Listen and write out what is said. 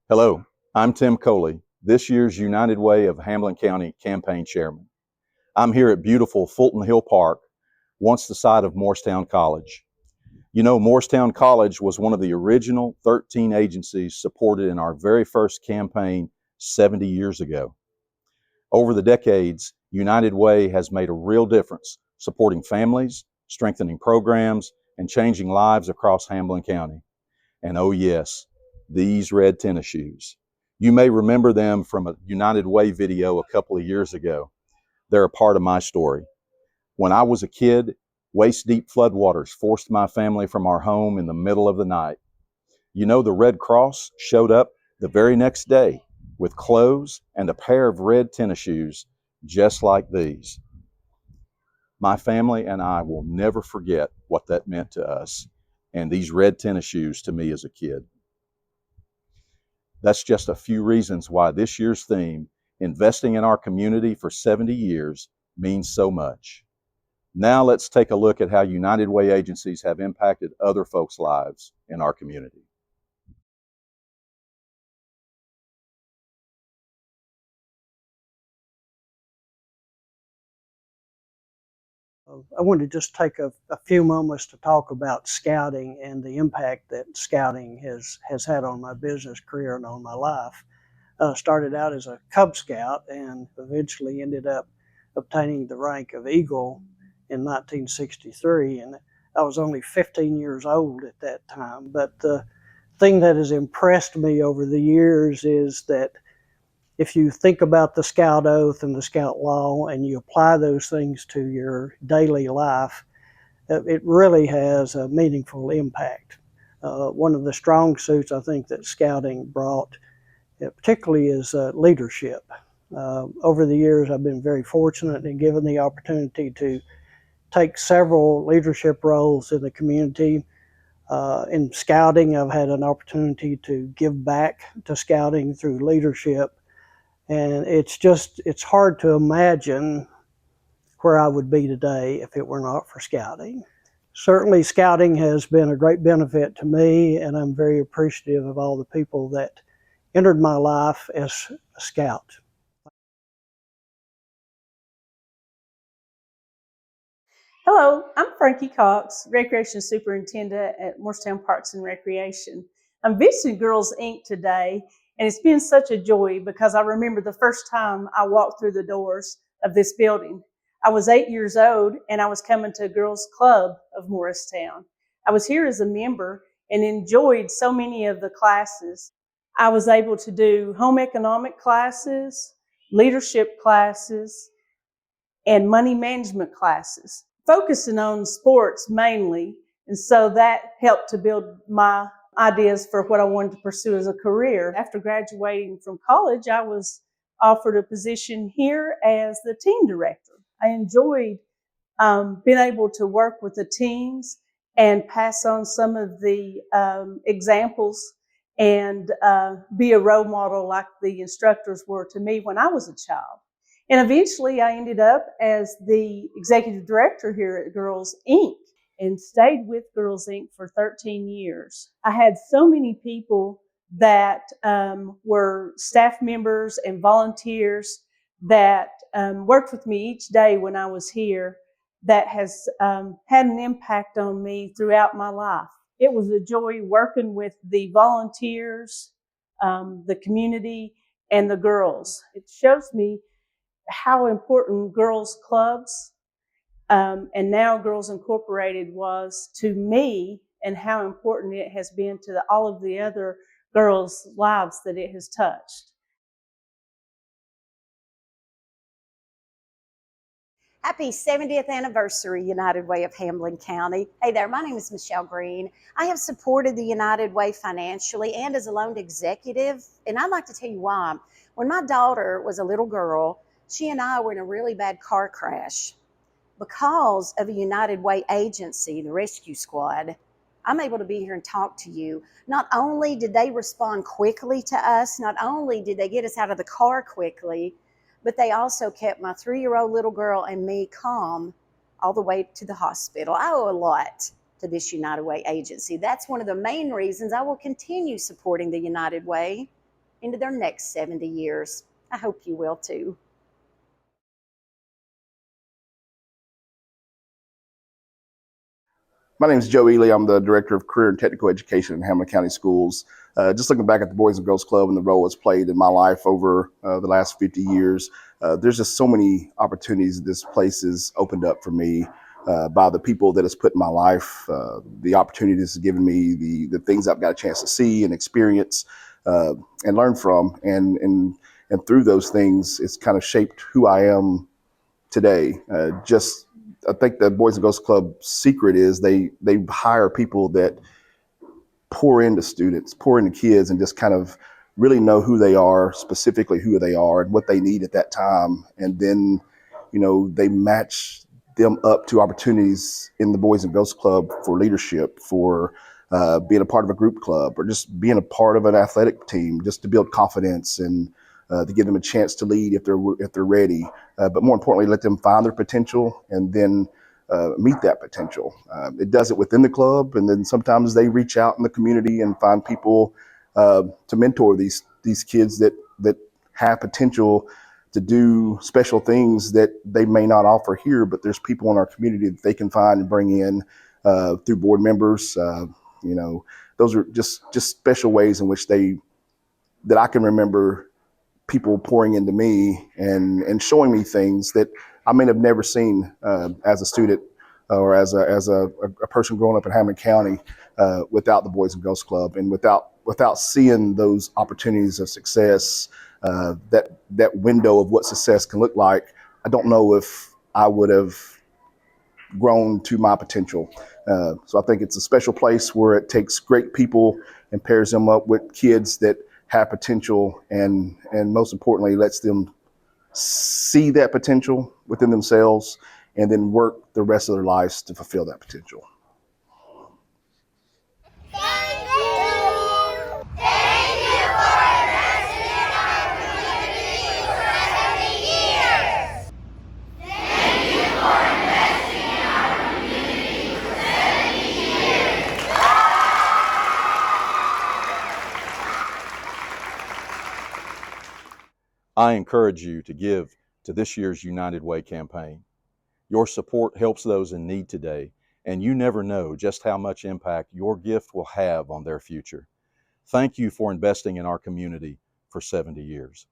Hello, I'm Tim Coley, this year's United Way of Hamblen County campaign chairman. I'm here at beautiful Fulton Hill Park, once the site of Morristown College. You know, Morristown College was one of the original 13 agencies supported in our very first campaign 70 years ago. Over the decades, United Way has made a real difference supporting families, strengthening programs, and changing lives across Hamblen County. And oh yes, these red tennis shoes. You may remember them from a United Way video a couple of years ago. They're a part of my story. When I was a kid, waist-deep floodwaters forced my family from our home in the middle of the night. You know, the Red Cross showed up the very next day with clothes and a pair of red tennis shoes just like these. My family and I will never forget what that meant to us and these red tennis shoes to me as a kid. That's just a few reasons why this year's theme, Investing in Our Community for 70 Years, means so much. Now let's take a look at how United Way agencies have impacted other folks' lives in our community. I wanted to just take a few moments to talk about scouting and the impact that scouting has had on my business career and on my life. Started out as a Cub Scout and eventually ended up obtaining the rank of Eagle in 1963. And I was only 15 years old at that time. But the thing that has impressed me over the years is that if you think about the Scout Oath and the Scout Law and you apply those things to your daily life, it really has a meaningful impact. One of the strong suits I think that Scouting brought, particularly, is leadership. Over the years, I've been very fortunate and given the opportunity to take several leadership roles in the community. In Scouting, I've had an opportunity to give back to Scouting through leadership. And it's hard to imagine where I would be today if it were not for Scouting. Certainly, Scouting has been a great benefit to me, and I'm very appreciative of all the people that entered my life as a Scout. Hello, I'm Frankie Cox, Recreation Superintendent at Morristown Parks and Recreation. I'm visiting Girls Inc. today, and it's been such a joy because I remember the first time I walked through the doors of this building. I was 8 years old, and I was coming to a girls' club of Morristown. I was here as a member and enjoyed so many of the classes. I was able to do home economic classes, leadership classes, and money management classes, focusing on sports mainly. And so that helped to build my ideas for what I wanted to pursue as a career. After graduating from college, I was offered a position here as the team director. I enjoyed being able to work with the teams and pass on some of the examples and be a role model like the instructors were to me when I was a child. And eventually I ended up as the executive director here at Girls Inc. and stayed with Girls Inc. for 13 years. I had so many people that were staff members and volunteers that worked with me each day when I was here that has had an impact on me throughout my life. It was a joy working with the volunteers, the community, and the girls. It shows me how important girls clubs and now Girls Incorporated was to me, and how important it has been to all of the other girls' lives that it has touched. Happy 70th anniversary, United Way of Hamblen County. Hey there, my name is Michele Green. I have supported the United Way financially and as a loan executive, and I'd like to tell you why. When my daughter was a little girl, she and I were in a really bad car crash. Because of a United Way agency, the Rescue Squad, I'm able to be here and talk to you. Not only did they respond quickly to us, not only did they get us out of the car quickly, but they also kept my 3-year-old little girl and me calm all the way to the hospital. I owe a lot to this United Way agency. That's one of the main reasons I will continue supporting the United Way. into their next 70 years. I hope you will too. My name is Joe Ely. I'm the Director of Career and Technical Education in Hamblen County Schools. Just looking back at the Boys and Girls Club and the role it's played in my life over the last 50 years, there's just so many opportunities this place has opened up for me by the people that it's put in my life, the opportunities it's given me, the things I've got a chance to see and experience and learn from. And through those things, it's kind of shaped who I am today. I think the Boys and Girls Club secret is they hire people that pour into students, pour into kids, and just kind of really know who they are, specifically who they are and what they need at that time. And then, they match them up to opportunities in the Boys and Girls Club for leadership, for being a part of a group club, or just being a part of an athletic team, just to build confidence and to give them a chance to lead if they're ready. But more importantly, let them find their potential and then meet that potential. It does it within the club, and then sometimes they reach out in the community and find people to mentor these kids that have potential to do special things that they may not offer here, but there's people in our community that they can find and bring in through board members. Those are just special ways in which that I can remember people pouring into me and showing me things that I may have never seen as a student or as a person growing up in Hamblen County without the Boys and Girls Club, and without seeing those opportunities of success, that window of what success can look like. I don't know if I would have grown to my potential. So I think it's a special place where it takes great people and pairs them up with kids that have potential, and most importantly, lets them see that potential within themselves and then work the rest of their lives to fulfill that potential. Thank you. Thank you for investing in our community for 70 years. Thank you for investing in our community for 70 years. I encourage you to give to this year's United Way campaign. Your support helps those in need today, and you never know just how much impact your gift will have on their future. Thank you for investing in our community for 70 years.